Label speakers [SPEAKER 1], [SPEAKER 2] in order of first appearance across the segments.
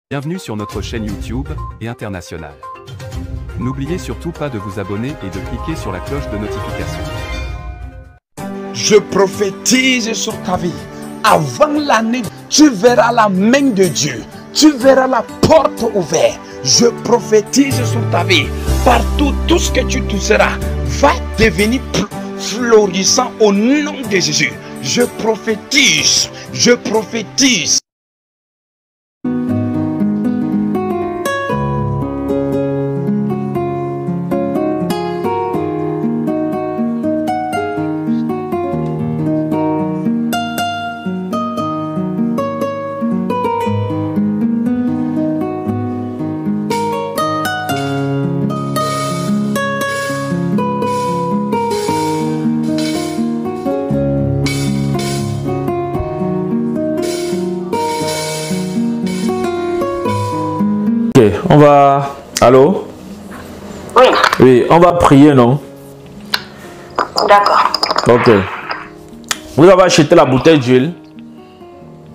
[SPEAKER 1] Bienvenue sur notre chaîne YouTube et internationale. N'oubliez surtout pas de vous abonner et de cliquer sur la cloche de notification.
[SPEAKER 2] Je prophétise sur ta vie. Avant l'année, tu verras la main de Dieu. Tu verras la porte ouverte. Je prophétise sur ta vie. Partout, tout ce que tu toucheras va devenir florissant au nom de Jésus. Je prophétise. Je prophétise.
[SPEAKER 3] On va... Allô?
[SPEAKER 4] Oui.
[SPEAKER 3] Oui, on va prier, non?
[SPEAKER 4] D'accord.
[SPEAKER 3] Ok. Vous avez acheté la bouteille d'huile?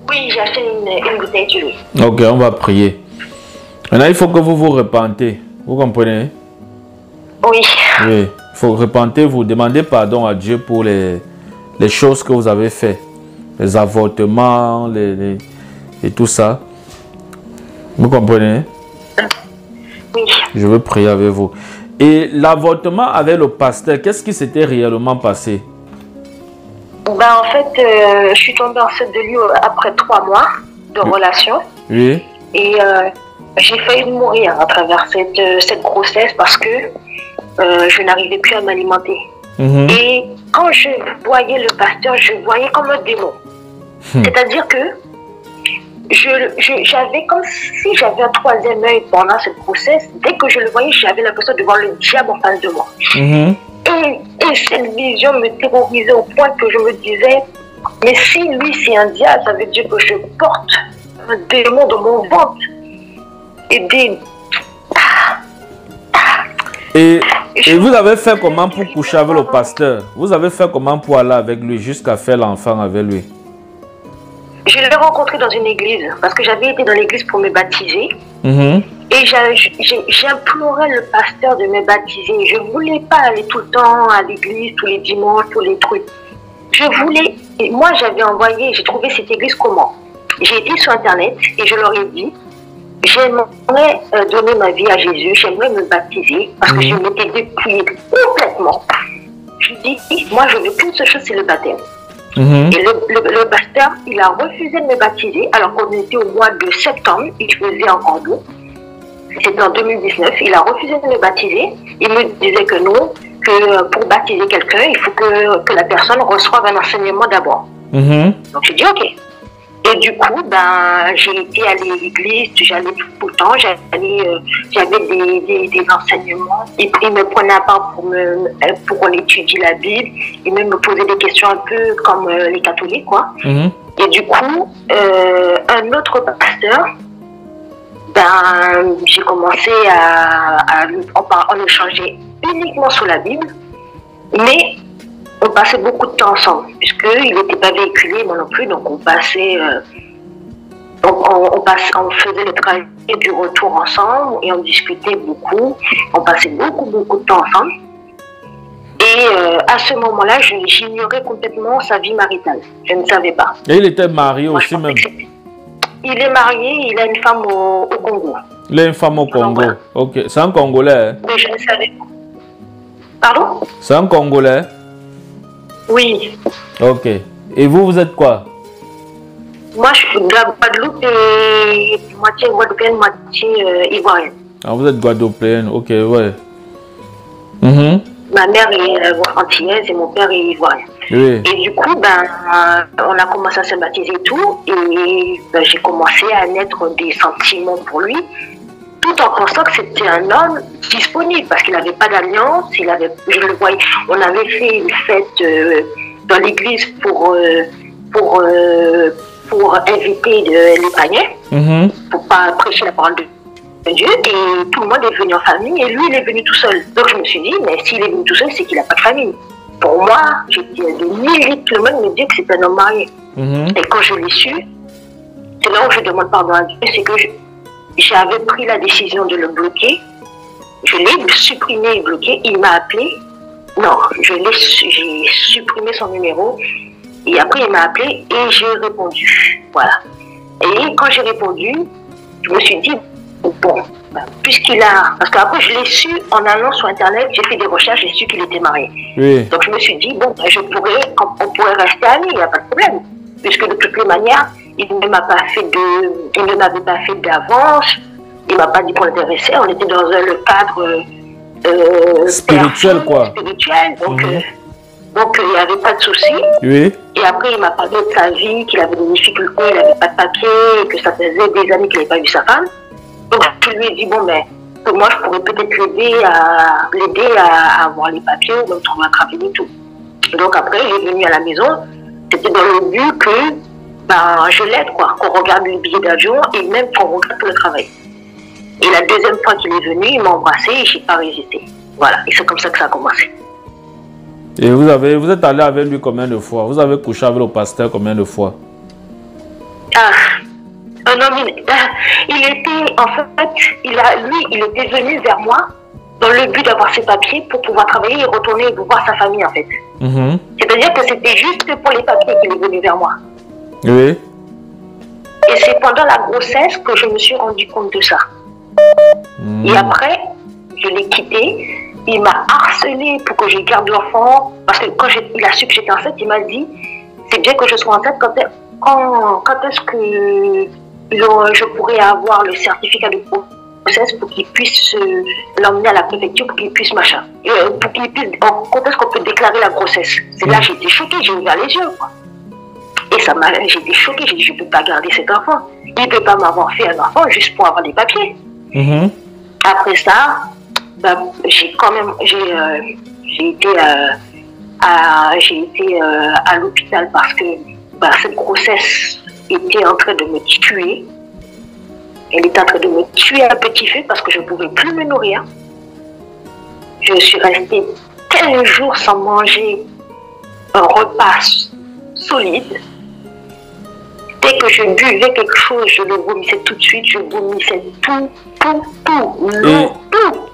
[SPEAKER 4] Oui, j'ai acheté une bouteille d'huile.
[SPEAKER 3] Ok, on va prier. Maintenant, il faut que vous vous repentez. Vous comprenez?
[SPEAKER 4] Oui.
[SPEAKER 3] Oui. Il faut repenter, vous demandez pardon à Dieu pour les choses que vous avez fait. Les avortements, et tout ça. Vous comprenez?
[SPEAKER 4] Oui.
[SPEAKER 3] Je veux prier avec vous. Et l'avortement avec le pasteur, qu'est-ce qui s'était réellement passé?
[SPEAKER 4] Ben, en fait, je suis tombée enceinte de lui après 3 mois de relation.
[SPEAKER 3] Oui.
[SPEAKER 4] Et j'ai failli mourir à travers cette grossesse parce que je n'arrivais plus à m'alimenter. Et quand je voyais le pasteur, je voyais comme un démon. C'est-à-dire que j'avais comme si j'avais un troisième œil pendant cette grossesse. Dès que je le voyais, j'avais l'impression de voir le diable en face de moi. Et cette vision me terrorisait au point que je me disais, mais si lui c'est un diable, ça veut dire que je porte un démon dans mon ventre.
[SPEAKER 3] Et vous avez fait comment pour coucher avec le pasteur? Vous avez fait comment pour aller avec lui jusqu'à faire l'enfant avec lui?
[SPEAKER 4] Je l'ai rencontré dans une église parce que j'avais été dans l'église pour me baptiser. Et j'implorais le pasteur de me baptiser. Je ne voulais pas aller tout le temps à l'église, tous les dimanches, tous les trucs. Je voulais... Et moi, j'avais envoyé... J'ai trouvé cette église comment? J'ai été sur Internet et je leur ai dit, j'aimerais donner ma vie à Jésus, j'aimerais me baptiser parce que je m'étais dépouillée complètement. Je dis, moi, je veux qu'une seule chose, c'est le baptême. Et le pasteur, il a refusé de me baptiser alors qu'on était au mois de septembre, il faisait encore doux. C'était en 2019, il a refusé de me baptiser. Il me disait que non, que pour baptiser quelqu'un, il faut que la personne reçoive un enseignement d'abord. Donc j'ai dit ok. Et du coup, ben, j'ai été allée à l'église, j'allais tout le temps, j'avais des enseignements. Il me prenait à part pour qu'on étudie la Bible, et même me posait des questions un peu comme les catholiques, quoi. Et du coup, un autre pasteur, ben, j'ai commencé on échangeait uniquement sur la Bible, mais on passait beaucoup de temps ensemble, puisqu'il n'était pas véhiculé, moi non plus, donc on passait, on faisait le trajet du retour ensemble et on discutait beaucoup, on passait beaucoup de temps ensemble. Et à ce moment-là, j'ignorais complètement sa vie maritale, je ne savais pas.
[SPEAKER 3] Et il était marié aussi même?
[SPEAKER 4] Il est marié, il a une femme au Congo.
[SPEAKER 3] Il a une femme au Congo, ok. C'est un Congolais?
[SPEAKER 4] Mais je ne savais pas. Pardon?
[SPEAKER 3] C'est un Congolais?
[SPEAKER 4] Oui.
[SPEAKER 3] Ok. Et vous, vous êtes quoi?
[SPEAKER 4] Moi, je suis de la Guadeloupe et moitié guadeloupéenne, moitié ivoirienne. Ah,
[SPEAKER 3] vous êtes guadeloupéenne, ok, ouais.
[SPEAKER 4] Ma mère est antillaise et mon père est ivoirien.
[SPEAKER 3] Oui.
[SPEAKER 4] Et du coup, ben, on a commencé à se baptiser et tout. Et ben, j'ai commencé à naître des sentiments pour lui, tout en pensant que c'était un homme disponible parce qu'il n'avait pas d'alliance. Je le voyais. On avait fait une fête dans l'église pour inviter les païens, pour pas prêcher la parole de Dieu, et tout le monde est venu en famille et lui il est venu tout seul. Donc je me suis dit, mais s'il est venu tout seul, c'est qu'il n'a pas de famille. Pour moi, j'étais de 1000 km me dire que c'est un homme marié. Et quand je l'ai su, c'est là où je demande pardon à Dieu, c'est que j'avais pris la décision de le bloquer. Je l'ai supprimé et bloqué. Il m'a appelé. Non, j'ai supprimé son numéro. Et après, il m'a appelé et j'ai répondu. Voilà. Et quand j'ai répondu, je me suis dit, bon, puisqu'il a... Parce qu'après, je l'ai su en allant sur Internet, j'ai fait des recherches, j'ai su qu'il était marié.
[SPEAKER 3] Oui.
[SPEAKER 4] Donc, je me suis dit, bon, on pourrait rester amis, il n'y a pas de problème. Puisque de toutes les manières, il ne m'avait pas fait d'avance, il ne m'a pas dit qu'on l'intéressait, on était dans le cadre
[SPEAKER 3] spirituel, quoi.
[SPEAKER 4] Spirituel, donc il n'y avait pas de souci.
[SPEAKER 3] Oui.
[SPEAKER 4] Et après, il m'a parlé de sa vie, qu'il avait des difficultés, il n'avait pas de papier, que ça faisait des années qu'il n'avait pas vu sa femme. Donc, je lui ai dit, bon, mais que moi, je pourrais peut-être l'aider à avoir les papiers, ou même trouver un travail et tout. Donc, après, il est venu à la maison. C'était dans le but que je l'aide, quoi, qu'on regarde les billets d'avion et même qu'on regarde pour le travail. Et la deuxième fois qu'il est venu, il m'a embrassé et je n'ai pas résisté. Voilà, et c'est comme ça que ça a commencé.
[SPEAKER 3] Et vous êtes allé avec lui combien de fois? Vous avez couché avec le pasteur combien de fois?
[SPEAKER 4] Non, il était, en fait, il était venu vers moi dans le but d'avoir ses papiers pour pouvoir travailler et retourner voir sa famille, en fait. C'est-à-dire que c'était juste pour les papiers qu'il est venu vers moi.
[SPEAKER 3] Oui.
[SPEAKER 4] Et c'est pendant la grossesse que je me suis rendu compte de ça. Et après, je l'ai quitté. Il m'a harcelé pour que je garde l'enfant. Parce que quand il a su que j'étais enceinte, il m'a dit, c'est bien que je sois enceinte, quand est-ce que je pourrais avoir le certificat de grossesse pour qu'il puisse l'emmener à la préfecture, pour qu'il puisse machin. Pour qu'il puisse, quand est-ce qu'on peut déclarer la grossesse? C'est là que j'ai été choquée, j'ai ouvert les yeux, quoi. Et j'ai été choquée, j'ai dit, je ne peux pas garder cet enfant. Il ne peut pas m'avoir fait un enfant juste pour avoir des papiers. Après ça, j'ai été à l'hôpital parce que cette grossesse était en train de me tuer. Elle était en train de me tuer à petit feu parce que je ne pouvais plus me nourrir. Je suis restée 15 jours sans manger un repas solide. Dès que je buvais quelque chose, je le vomissais tout de suite. Je vomissais tout.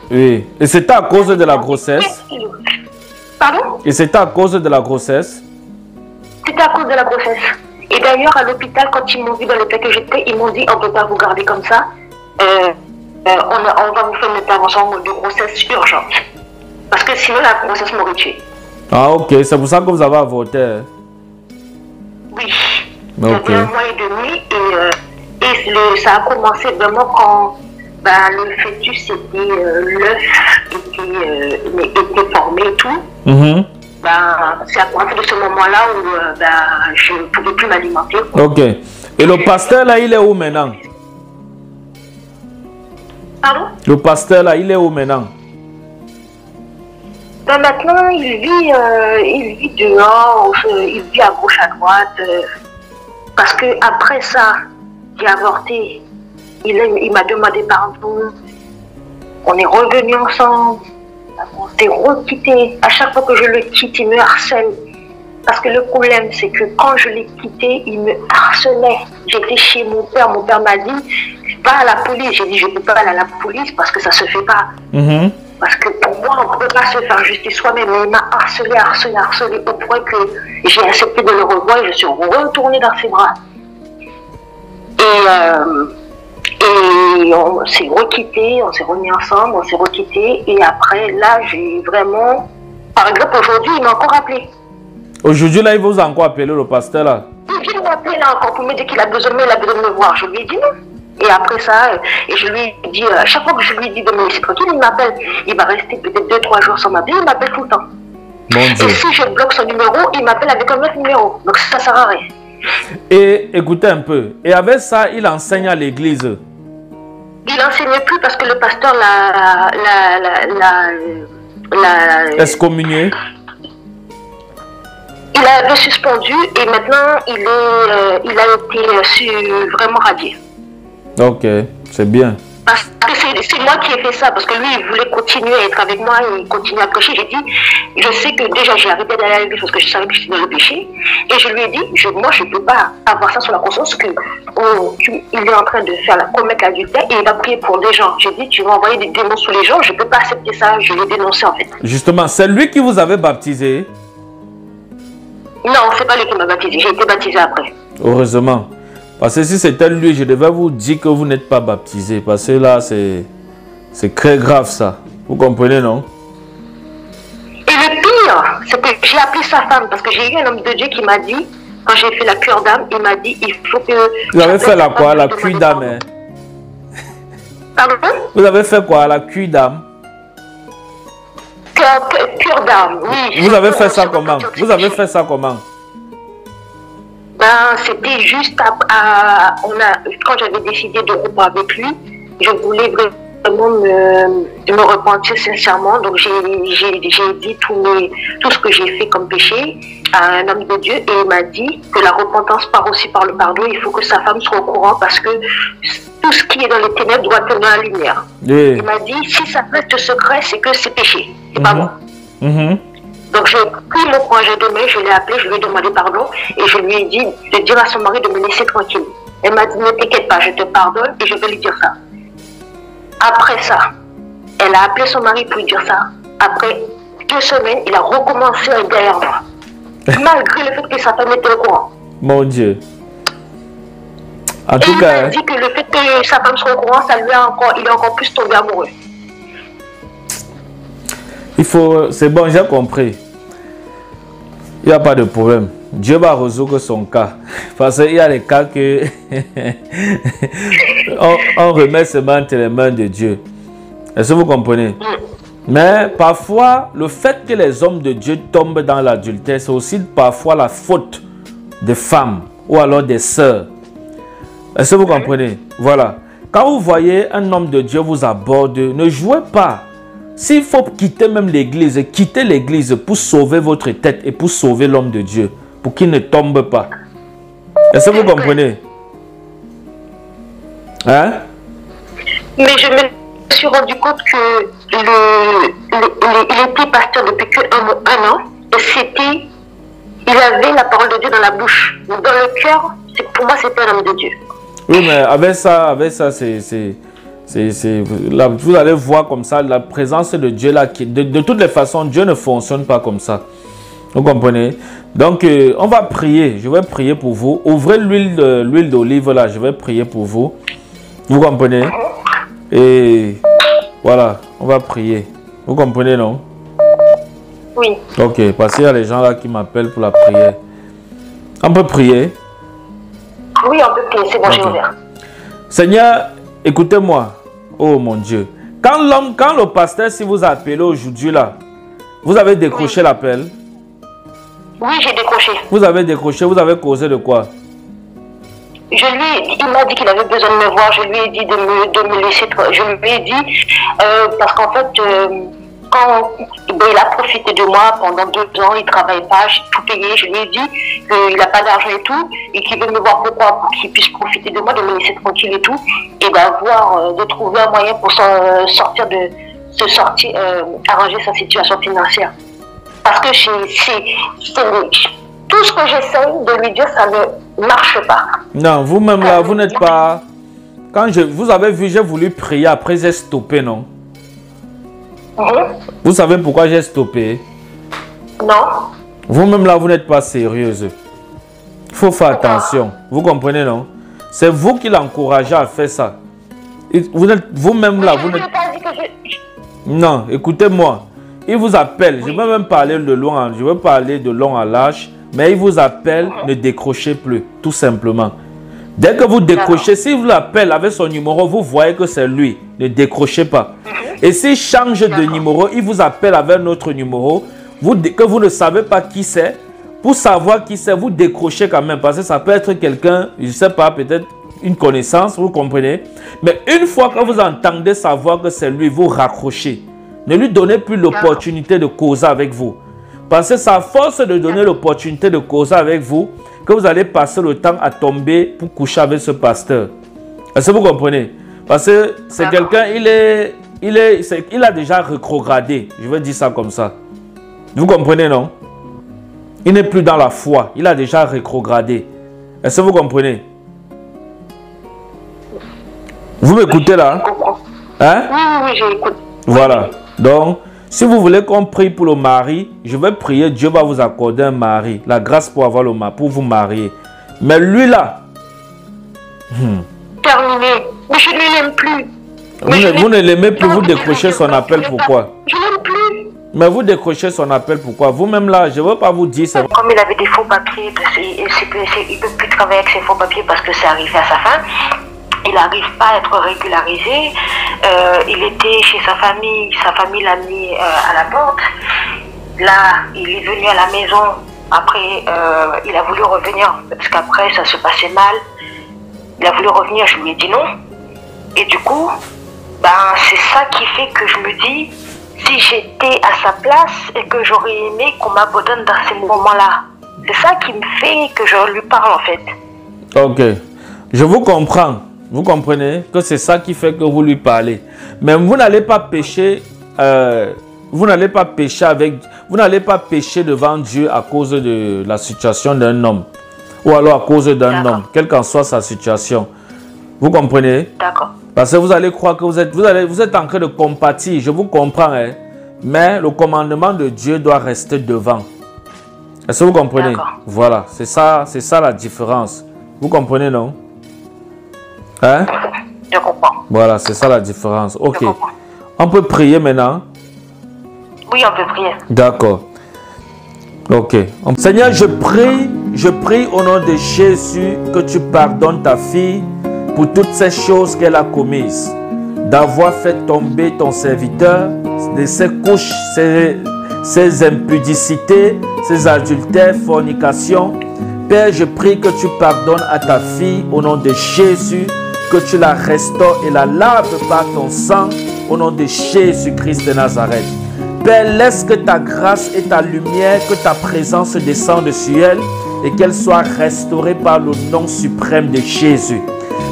[SPEAKER 3] Oui. Et c'était à cause de la grossesse?
[SPEAKER 4] Pardon?
[SPEAKER 3] Et c'était à cause de la grossesse?
[SPEAKER 4] C'était à cause de la grossesse. Et d'ailleurs, à l'hôpital, quand ils m'ont vu dans l'état que j'étais, ils m'ont dit, on ne peut pas vous garder comme ça. On va vous faire une intervention de grossesse urgente. Parce que sinon, la grossesse m'aurait tué.
[SPEAKER 3] Ah, ok. C'est pour ça que vous avez avorté?
[SPEAKER 4] Oui.
[SPEAKER 3] Okay.
[SPEAKER 4] Ça fait 1 mois et demi. Et ça a commencé vraiment quand le fœtus, l'œuf était formé et tout. C'est à partir de ce moment-là où je ne pouvais plus m'alimenter.
[SPEAKER 3] Ok. Et le pasteur là, il est où maintenant?
[SPEAKER 4] Pardon?
[SPEAKER 3] Le pasteur là, il est où maintenant?
[SPEAKER 4] Maintenant, il vit dehors, il vit à gauche, à droite. Parce que après ça, j'ai avorté. Il m'a demandé pardon. On est revenus ensemble. On s'est requitté. À chaque fois que je le quitte, il me harcèle. Parce que le problème, c'est que quand je l'ai quitté, il me harcelait. J'étais chez mon père. Mon père m'a dit, va à la police. J'ai dit, je ne peux pas aller à la police parce que ça ne se fait pas. Parce que pour moi, on ne peut pas se faire justice soi-même. Mais il m'a harcelé au point que j'ai accepté de le revoir et je suis retournée dans ses bras. Et on s'est requitté, on s'est remis ensemble, on s'est requitté. Et après, là, j'ai vraiment... Par exemple, aujourd'hui, il m'a encore appelé.
[SPEAKER 3] Aujourd'hui, là, il vous a encore appelé, le pasteur, là?
[SPEAKER 4] Il vient m'appeler, là, encore pour me dire qu'il a besoin de moi, il a besoin de me voir. Je lui ai dit non. Et après ça, je lui ai dit, à chaque fois que je lui dis de me laisser tranquille, il m'appelle. Il va rester peut-être 2-3 jours sans m'appeler, il m'appelle tout le temps.
[SPEAKER 3] Bon
[SPEAKER 4] et
[SPEAKER 3] Dieu.
[SPEAKER 4] si je bloque son numéro, il m'appelle avec un autre numéro. Donc ça sert à rien.
[SPEAKER 3] Et écoutez un peu. Et avec ça, il enseigne à l'église?
[SPEAKER 4] Il n'enseigne plus parce que le pasteur l'a
[SPEAKER 3] excommunié?
[SPEAKER 4] Il avait suspendu et maintenant il a été vraiment radié.
[SPEAKER 3] Ok, c'est bien.
[SPEAKER 4] Parce que c'est moi qui ai fait ça parce que lui, il voulait continuer à être avec moi et continuer à prêcher. J'ai dit, je sais que déjà j'ai arrêté d'aller à l'église parce que je savais que j'étais dans le péché. Et je lui ai dit, moi je ne peux pas avoir ça sur la conscience qu'il est en train de commettre l'adultère et il va prier pour des gens. J'ai dit, tu vas envoyer des démons sur les gens, je ne peux pas accepter ça, je l'ai dénoncé en fait.
[SPEAKER 3] Justement, c'est lui qui vous avait baptisé?
[SPEAKER 4] Non, c'est pas lui qui m'a baptisé, j'ai été baptisé après.
[SPEAKER 3] Heureusement. Parce que si c'était lui, je devais vous dire que vous n'êtes pas baptisé. Parce que là, c'est très grave ça. Vous comprenez, non?
[SPEAKER 4] Et le pire, c'est que j'ai appelé sa femme. Parce que j'ai eu un homme de Dieu qui m'a dit, quand j'ai fait la cure d'âme, il m'a dit, il faut que...
[SPEAKER 3] Vous avez fait la quoi? La cure d'âme, hein?
[SPEAKER 4] Pardon?
[SPEAKER 3] Vous avez fait quoi? La cure d'âme?
[SPEAKER 4] Cure d'âme, oui.
[SPEAKER 3] Vous avez fait ça comment? Vous avez fait ça comment?
[SPEAKER 4] Ben, c'était juste quand j'avais décidé de rompre avec lui, je voulais vraiment me repentir sincèrement. Donc j'ai dit tout ce que j'ai fait comme péché à un homme de Dieu et il m'a dit que la repentance part aussi par le pardon. Il faut que sa femme soit au courant parce que tout ce qui est dans les ténèbres doit tenir la lumière. Oui. Il m'a dit si ça reste secret, c'est que c'est péché. C'est pas bon. Donc j'ai pris mon courage de main, je l'ai appelé, je lui ai demandé pardon et je lui ai dit de dire à son mari de me laisser tranquille. Elle m'a dit ne t'inquiète pas, je te pardonne et je vais lui dire ça. Après ça, elle a appelé son mari pour lui dire ça. Après 2 semaines, il a recommencé à être derrière moi. Malgré le fait que sa femme était au courant.
[SPEAKER 3] Mon Dieu. En
[SPEAKER 4] et
[SPEAKER 3] tout
[SPEAKER 4] il
[SPEAKER 3] cas,
[SPEAKER 4] m'a dit que le fait que sa femme soit au courant, il est encore plus tombé amoureux.
[SPEAKER 3] C'est bon, j'ai compris. Il n'y a pas de problème. Dieu va résoudre son cas. Parce qu'il y a des cas que on remet seulement entre les mains de Dieu. Est-ce que vous comprenez? Mais parfois, le fait que les hommes de Dieu tombent dans l'adultère, c'est aussi parfois la faute des femmes ou alors des sœurs. Est-ce que vous comprenez? Voilà. Quand vous voyez un homme de Dieu vous aborde, ne jouez pas. S'il faut quitter même l'église, quittez l'église pour sauver votre tête et pour sauver l'homme de Dieu, pour qu'il ne tombe pas. Est-ce que vous comprenez? Hein?
[SPEAKER 4] Mais je me suis rendu compte que il était pasteur depuis un an et il avait la parole de Dieu dans la bouche. Dans le cœur, pour moi, c'était un homme de Dieu.
[SPEAKER 3] Oui, mais avec ça, là, vous allez voir comme ça la présence de Dieu là. De toutes les façons, Dieu ne fonctionne pas comme ça. Vous comprenez? Donc, on va prier. Je vais prier pour vous. Ouvrez l'huile d'olive là. Je vais prier pour vous. Vous comprenez? Et voilà, on va prier. Vous comprenez, non?
[SPEAKER 4] Oui.
[SPEAKER 3] Ok, parce qu'il y a les gens là qui m'appellent pour la prière. On peut prier?
[SPEAKER 4] Oui, on peut prier. C'est bon, j'ai ouvert.
[SPEAKER 3] Seigneur, écoutez-moi. Oh mon Dieu. Quand le pasteur, si vous appelez aujourd'hui là, vous avez décroché l'appel?
[SPEAKER 4] Oui, j'ai décroché.
[SPEAKER 3] Vous avez décroché, vous avez causé de quoi?
[SPEAKER 4] Il m'a dit qu'il avait besoin de me voir, je lui ai dit de me laisser, je lui ai dit, parce qu'en fait, quand il a profité de moi pendant 2 ans, il ne travaille pas, j'ai tout payé, je lui ai dit qu'il n'a pas d'argent et tout, et qu'il veut me voir pourquoi, pour qu'il puisse profiter de moi, de me laisser tranquille et tout, et de trouver un moyen pour arranger sa situation financière. Parce que tout ce que j'essaie de lui dire, ça ne marche pas.
[SPEAKER 3] Non, vous-même là, vous n'êtes pas... Quand vous avez vu, j'ai voulu prier, après j'ai stoppé, non? Vous savez pourquoi j'ai stoppé?
[SPEAKER 4] Non.
[SPEAKER 3] Vous-même là, vous n'êtes pas sérieuse. Il faut faire attention. Vous comprenez, non? C'est vous qui l'encouragez à faire ça. Vous-même là, vous n'êtes... Non, écoutez-moi. Il vous appelle. Je ne vais même parler de long, je vais parler de long à large. Mais il vous appelle, ne décrochez plus, tout simplement. Dès que vous décrochez, s'il vous appelle avec son numéro, vous voyez que c'est lui. Ne décrochez pas. Et s'il change de numéro, il vous appelle avec un autre numéro, que vous ne savez pas qui c'est. Pour savoir qui c'est, vous décrochez quand même. Parce que ça peut être quelqu'un, je ne sais pas, peut-être une connaissance, vous comprenez. Mais une fois que vous entendez savoir que c'est lui, vous raccrochez. Ne lui donnez plus l'opportunité de causer avec vous. Parce que c'est à force de donner l'opportunité de causer avec vous que vous allez passer le temps à tomber pour coucher avec ce pasteur. Est-ce que vous comprenez? Parce que c'est quelqu'un, il a déjà rétrogradé. Je vais dire ça comme ça. Vous comprenez, non? Il n'est plus dans la foi. Il a déjà rétrogradé. Est-ce que vous comprenez? Vous m'écoutez là? Hein?
[SPEAKER 4] Oui, j'écoute.
[SPEAKER 3] Voilà. Donc, si vous voulez qu'on prie pour le mari, je vais prier. Dieu va vous accorder un mari. La grâce pour avoir le mari, pour vous marier. Mais lui là...
[SPEAKER 4] Terminé. Mais je ne l'aime plus.
[SPEAKER 3] Vous ne l'aimez plus, vous décrochez son appel, pourquoi?
[SPEAKER 4] Je l'aime plus.
[SPEAKER 3] Mais vous décrochez son appel, pourquoi? Vous-même là, je ne veux pas vous dire...
[SPEAKER 4] Comme il avait des faux papiers, il ne peut plus travailler avec ses faux papiers parce que c'est arrivé à sa fin. Il n'arrive pas à être régularisé. Il était chez sa famille l'a mis à la porte. Là, il est venu à la maison. Après, il a voulu revenir parce qu'après, ça se passait mal. Il a voulu revenir, je lui ai dit non. Et du coup, c'est ça qui fait que je me dis, si j'étais à sa place et que j'aurais aimé qu'on m'abandonne dans ces moments-là. C'est ça qui me fait que je lui parle en fait.
[SPEAKER 3] Ok, je vous comprends. Vous comprenez que c'est ça qui fait que vous lui parlez. Mais vous n'allez pas pécher, vous n'allez pas pécher devant Dieu à cause de la situation d'un homme. Ou alors à cause d'un homme, quelle qu'en soit sa situation. Vous comprenez? D'accord. Parce que vous allez croire que vous êtes en train de compatir. Je vous comprends, hein? Mais le commandement de Dieu doit rester devant. Est-ce que vous comprenez? Voilà, c'est ça la différence. Vous comprenez, non? Hein?
[SPEAKER 4] Je comprends.
[SPEAKER 3] Voilà, c'est ça la différence. Ok. On peut prier maintenant?
[SPEAKER 4] Oui, on peut prier.
[SPEAKER 3] D'accord. Ok. Seigneur, je prie au nom de Jésus que tu pardonnes ta fille pour toutes ces choses qu'elle a commises. D'avoir fait tomber ton serviteur de ses couches, ses impudicités, ses adultères, fornications. Père, je prie que tu pardonnes à ta fille au nom de Jésus, que tu la restaures et la laves par ton sang au nom de Jésus-Christ de Nazareth. Père, laisse que ta grâce et ta lumière, que ta présence descende sur elle et qu'elle soit restaurée par le nom suprême de Jésus.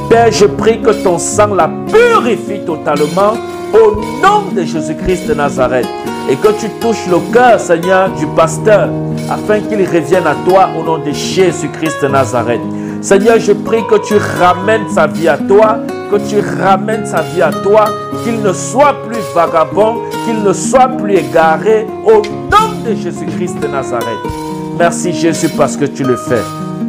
[SPEAKER 3] Père, je prie que ton sang la purifie totalement au nom de Jésus-Christ de Nazareth et que tu touches le cœur, Seigneur, du pasteur afin qu'il revienne à toi au nom de Jésus-Christ de Nazareth. Seigneur, je prie que tu ramènes sa vie à toi, qu'il ne soit plus vagabond, qu'il ne soit plus égaré au nom de Jésus-Christ de Nazareth. Merci Jésus parce que tu le fais.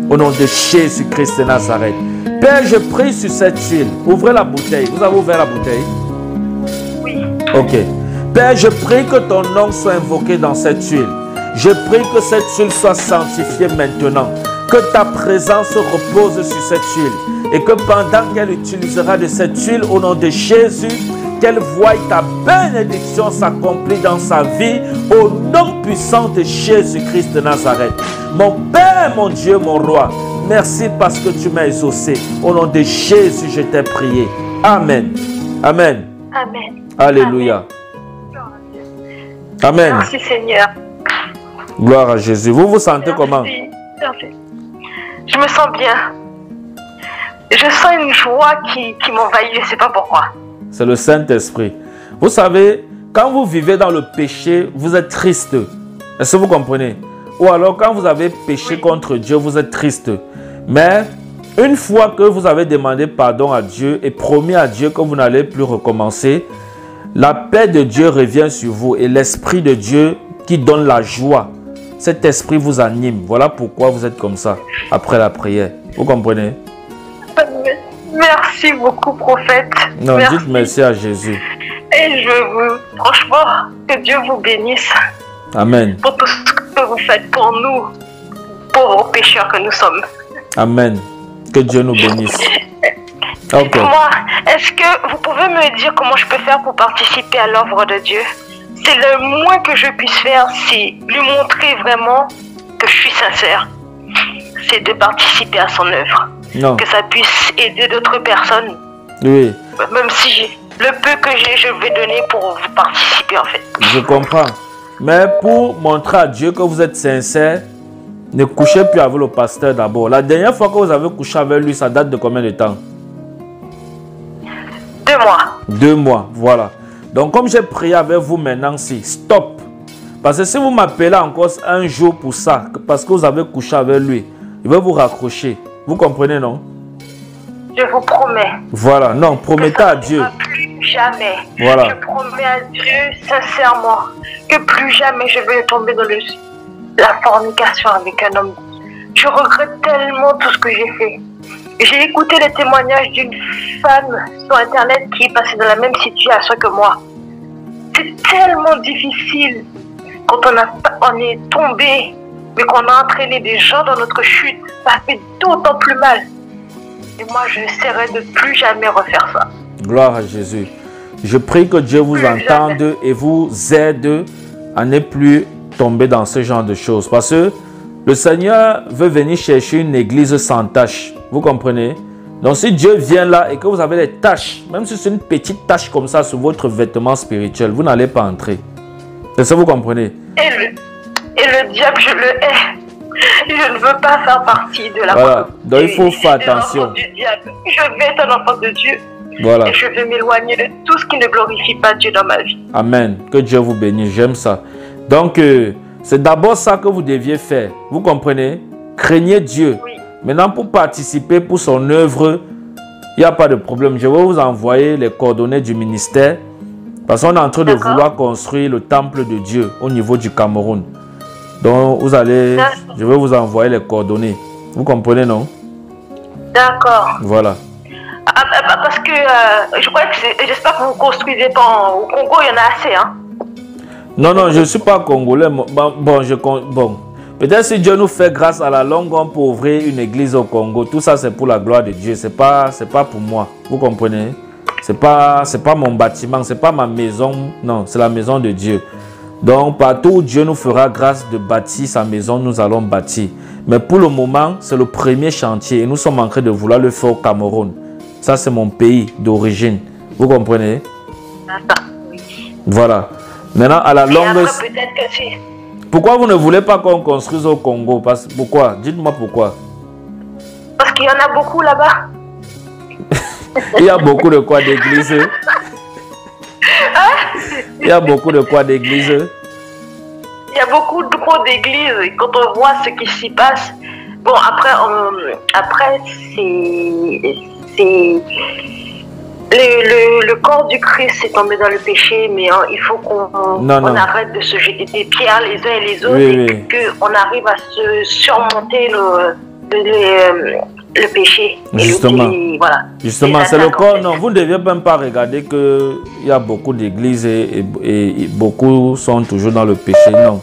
[SPEAKER 3] Au nom de Jésus-Christ de Nazareth. Père, je prie sur cette huile. Ouvrez la bouteille. Vous avez ouvert la bouteille?
[SPEAKER 4] Oui.
[SPEAKER 3] Ok. Père, je prie que ton nom soit invoqué dans cette huile. Je prie que cette huile soit sanctifiée maintenant. Que ta présence repose sur cette huile. Et que pendant qu'elle utilisera de cette huile au nom de Jésus, qu'elle voie ta bénédiction s'accomplir dans sa vie au nom puissant de Jésus-Christ de Nazareth. Mon Père, mon Dieu, mon Roi, merci parce que tu m'as exaucé. Au nom de Jésus, je t'ai prié. Amen. Amen.
[SPEAKER 4] Amen.
[SPEAKER 3] Alléluia. Amen.
[SPEAKER 4] Merci Seigneur.
[SPEAKER 3] Gloire à Jésus. Vous vous sentez comment?
[SPEAKER 4] Merci. Je me sens bien. Je sens une joie qui m'envahit, je ne sais pas pourquoi.
[SPEAKER 3] C'est le Saint-Esprit. Vous savez, quand vous vivez dans le péché, vous êtes triste. Est-ce que vous comprenez? Ou alors quand vous avez péché contre Dieu, vous êtes triste. Mais une fois que vous avez demandé pardon à Dieu et promis à Dieu que vous n'allez plus recommencer, la paix de Dieu revient sur vous et l'Esprit de Dieu qui donne la joie. Cet esprit vous anime. Voilà pourquoi vous êtes comme ça après la prière. Vous comprenez?
[SPEAKER 4] Merci beaucoup, prophète.
[SPEAKER 3] Non, dites merci à Jésus.
[SPEAKER 4] Et franchement, que Dieu vous bénisse.
[SPEAKER 3] Amen.
[SPEAKER 4] Pour tout ce que vous faites pour nous, pauvres pécheurs que nous sommes.
[SPEAKER 3] Amen. Que Dieu nous bénisse. Okay.
[SPEAKER 4] Moi, est-ce que vous pouvez me dire comment je peux faire pour participer à l'œuvre de Dieu? C'est le moins que je puisse faire, c'est lui montrer vraiment que je suis sincère. C'est de participer à son œuvre.
[SPEAKER 3] Non.
[SPEAKER 4] Que ça puisse aider d'autres personnes.
[SPEAKER 3] Oui.
[SPEAKER 4] Même si le peu que j'ai, je vais donner pour vous participer en fait.
[SPEAKER 3] Je comprends. Mais pour montrer à Dieu que vous êtes sincère, ne couchez plus avec le pasteur d'abord. La dernière fois que vous avez couché avec lui, ça date de combien de temps?
[SPEAKER 4] 2 mois.
[SPEAKER 3] 2 mois, voilà. Donc, comme j'ai prié avec vous maintenant, c'est stop. Parce que si vous m'appelez encore un jour pour ça, parce que vous avez couché avec lui, il va vous raccrocher. Vous comprenez, non?
[SPEAKER 4] Je vous promets.
[SPEAKER 3] Voilà, non, promettez à Dieu.
[SPEAKER 4] Plus jamais.
[SPEAKER 3] Voilà.
[SPEAKER 4] Je promets à Dieu sincèrement que plus jamais je vais tomber dans la fornication avec un homme. Je regrette tellement tout ce que j'ai fait. J'ai écouté les témoignages d'une femme sur Internet qui est passée dans la même situation que moi. C'est tellement difficile quand on est tombé, mais qu'on a entraîné des gens dans notre chute. Ça fait d'autant plus mal. Et moi, je n'essaierai de plus jamais refaire ça.
[SPEAKER 3] Gloire à Jésus. Je prie que Dieu vous entende et vous aide à ne plus tomber dans ce genre de choses. Parce que le Seigneur veut venir chercher une église sans tache. Vous comprenez? Donc si Dieu vient là et que vous avez des taches, même si c'est une petite tache comme ça sur votre vêtement spirituel, vous n'allez pas entrer. C'est ça, vous comprenez?
[SPEAKER 4] Et le diable, je le hais. Je ne veux pas faire partie de la
[SPEAKER 3] voilà. Donc il faut faire attention.
[SPEAKER 4] Du diable. Je vais être un enfant de Dieu.
[SPEAKER 3] Voilà.
[SPEAKER 4] Et je vais m'éloigner de tout ce qui ne glorifie pas Dieu dans ma vie.
[SPEAKER 3] Amen. Que Dieu vous bénisse. J'aime ça. Donc, c'est d'abord ça que vous deviez faire. Vous comprenez? Craignez Dieu.
[SPEAKER 4] Oui.
[SPEAKER 3] Maintenant, pour participer pour son œuvre, il n'y a pas de problème. Je vais vous envoyer les coordonnées du ministère. Parce qu'on est en train de vouloir construire le temple de Dieu au niveau du Cameroun. Donc, vous allez... Je vais vous envoyer les coordonnées. Vous comprenez, non?
[SPEAKER 4] D'accord.
[SPEAKER 3] Voilà.
[SPEAKER 4] Parce que je crois que j'espère que vous construisez pas au Congo, il y en a assez, hein?
[SPEAKER 3] Non, non, je ne suis pas congolais. Bon. Peut-être si Dieu nous fait grâce à la longue, on peut ouvrir une église au Congo. Tout ça, c'est pour la gloire de Dieu. C'est pas pour moi. Vous comprenez? C'est pas mon bâtiment, c'est pas ma maison. Non, c'est la maison de Dieu. Donc, partout où Dieu nous fera grâce de bâtir sa maison, nous allons bâtir. Mais pour le moment, c'est le premier chantier. Et nous sommes en train de vouloir le faire au Cameroun. Ça, c'est mon pays d'origine. Vous comprenez? Voilà. Maintenant, à la longue...
[SPEAKER 4] Après, peut-être que c'est...
[SPEAKER 3] Pourquoi vous ne voulez pas qu'on construise au Congo? Pourquoi? Dites-moi pourquoi.
[SPEAKER 4] Parce qu'il y en a beaucoup là-bas.
[SPEAKER 3] Il y a beaucoup de quoi d'église. Il y a beaucoup de quoi d'église.
[SPEAKER 4] Il y a beaucoup trop d'églises. Et quand on voit ce qui s'y passe, bon, après c'est le corps du Christ est tombé dans le péché, mais il faut qu'on arrête de se jeter des pierres les uns et les autres, et qu'on arrive à se surmonter le péché.
[SPEAKER 3] Justement,
[SPEAKER 4] voilà.
[SPEAKER 3] Justement, c'est le corps. Non, vous ne deviez même pas regarder qu'il y a beaucoup d'églises et beaucoup sont toujours dans le péché. Non.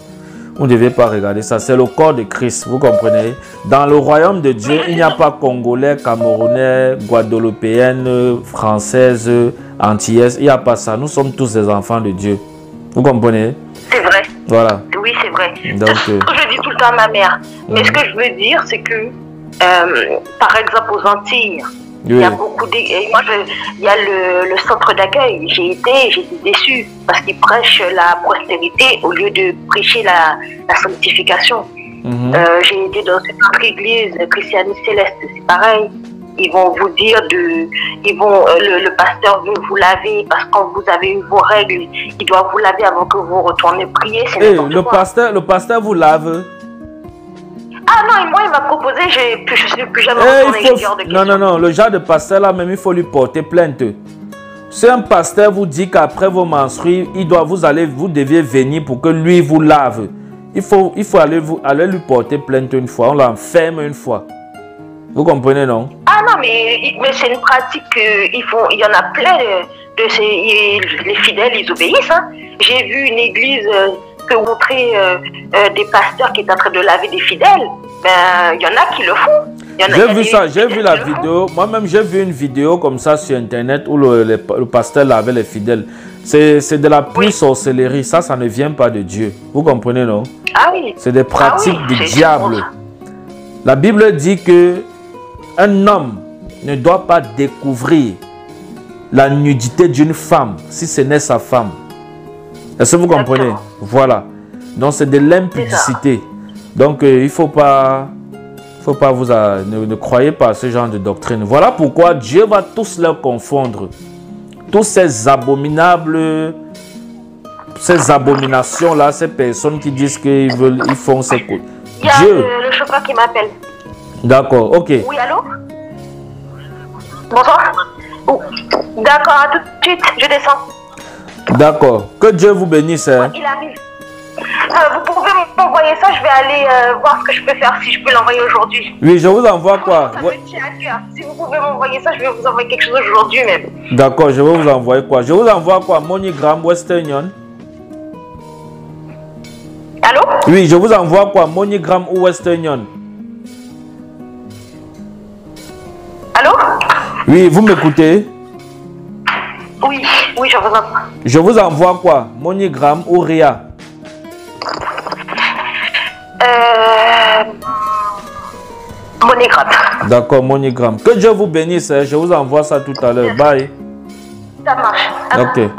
[SPEAKER 3] Vous ne devez pas regarder ça. C'est le corps de Christ, vous comprenez? Dans le royaume de Dieu, il n'y a pas Congolais, Camerounais, Guadeloupéennes, Françaises, Antillaises. Il n'y a pas ça. Nous sommes tous des enfants de Dieu. Vous comprenez?
[SPEAKER 4] C'est vrai.
[SPEAKER 3] Voilà.
[SPEAKER 4] Oui, c'est vrai.
[SPEAKER 3] Donc,
[SPEAKER 4] je dis tout le temps à ma mère. Mais ce que je veux dire, c'est que, par exemple, aux Antilles, il y a beaucoup il y a le centre d'accueil. J'étais déçue parce qu'ils prêchent la prospérité au lieu de prêcher la sanctification. J'ai été dans une autre église, Christianisme Céleste, c'est pareil. Ils vont vous dire le pasteur veut vous laver parce que quand vous avez eu vos règles, il doit vous laver avant que vous retournez prier.
[SPEAKER 3] Le pasteur vous lave?
[SPEAKER 4] Ah non, moi il m'a proposé, je ne suis plus jamais retourné avec genre de questions.
[SPEAKER 3] Non, le genre de pasteur là même, il faut lui porter plainte. Si un pasteur vous dit qu'après vos menstrues, vous deviez venir pour que lui vous lave, il faut aller lui porter plainte une fois, on l'enferme une fois. Vous comprenez, non? Ah
[SPEAKER 4] non, mais c'est une pratique il y en a plein les fidèles, ils obéissent. Hein. J'ai vu une église que montrer des pasteurs qui étaient en train de laver des fidèles. Ben, il y en a qui le font.
[SPEAKER 3] J'ai vu ça, j'ai vu la vidéo. Moi-même, j'ai vu une vidéo comme ça sur Internet où le pasteur lavait les fidèles. C'est de la pure sorcellerie. Ça ne vient pas de Dieu. Vous comprenez, non?
[SPEAKER 4] Ah oui.
[SPEAKER 3] C'est des pratiques du diable. La Bible dit que un homme ne doit pas découvrir la nudité d'une femme si ce n'est sa femme. Est-ce que vous comprenez? Voilà. Donc c'est de l'impudicité. Donc il ne faut pas ne croyez pas à ce genre de doctrine. Voilà pourquoi Dieu va tous leur confondre. tous ces abominables, ces abominations-là, ces personnes qui disent qu'ils font ces coups.
[SPEAKER 4] Il y a le chauffeur qui m'appelle.
[SPEAKER 3] D'accord, ok.
[SPEAKER 4] Oui, allô? Bonsoir. Oh. D'accord, à tout de suite, je descends.
[SPEAKER 3] D'accord, que Dieu vous bénisse. Hein.
[SPEAKER 4] Il arrive. Vous pouvez m'envoyer ça, je vais aller voir ce que je peux faire, si je peux l'envoyer aujourd'hui.
[SPEAKER 3] Oui, je vous envoie quoi?
[SPEAKER 4] Ça me tient à cœur. Si vous pouvez m'envoyer ça, je vais vous envoyer quelque chose aujourd'hui même.
[SPEAKER 3] D'accord, je vais vous envoyer quoi? Je vous envoie quoi? MoneyGram, Western Union.
[SPEAKER 4] Allô?
[SPEAKER 3] Oui, je vous envoie quoi? MoneyGram ou Western Union?
[SPEAKER 4] Allô?
[SPEAKER 3] Oui, vous m'écoutez?
[SPEAKER 4] Oui, oui, je vous entends.
[SPEAKER 3] Je vous envoie quoi? MoneyGram ou Ria?
[SPEAKER 4] MoneyGram.
[SPEAKER 3] D'accord, MoneyGram. Que Dieu vous bénisse. Hein. Je vous envoie ça tout à l'heure. Bye.
[SPEAKER 4] Ça marche.
[SPEAKER 3] Ok.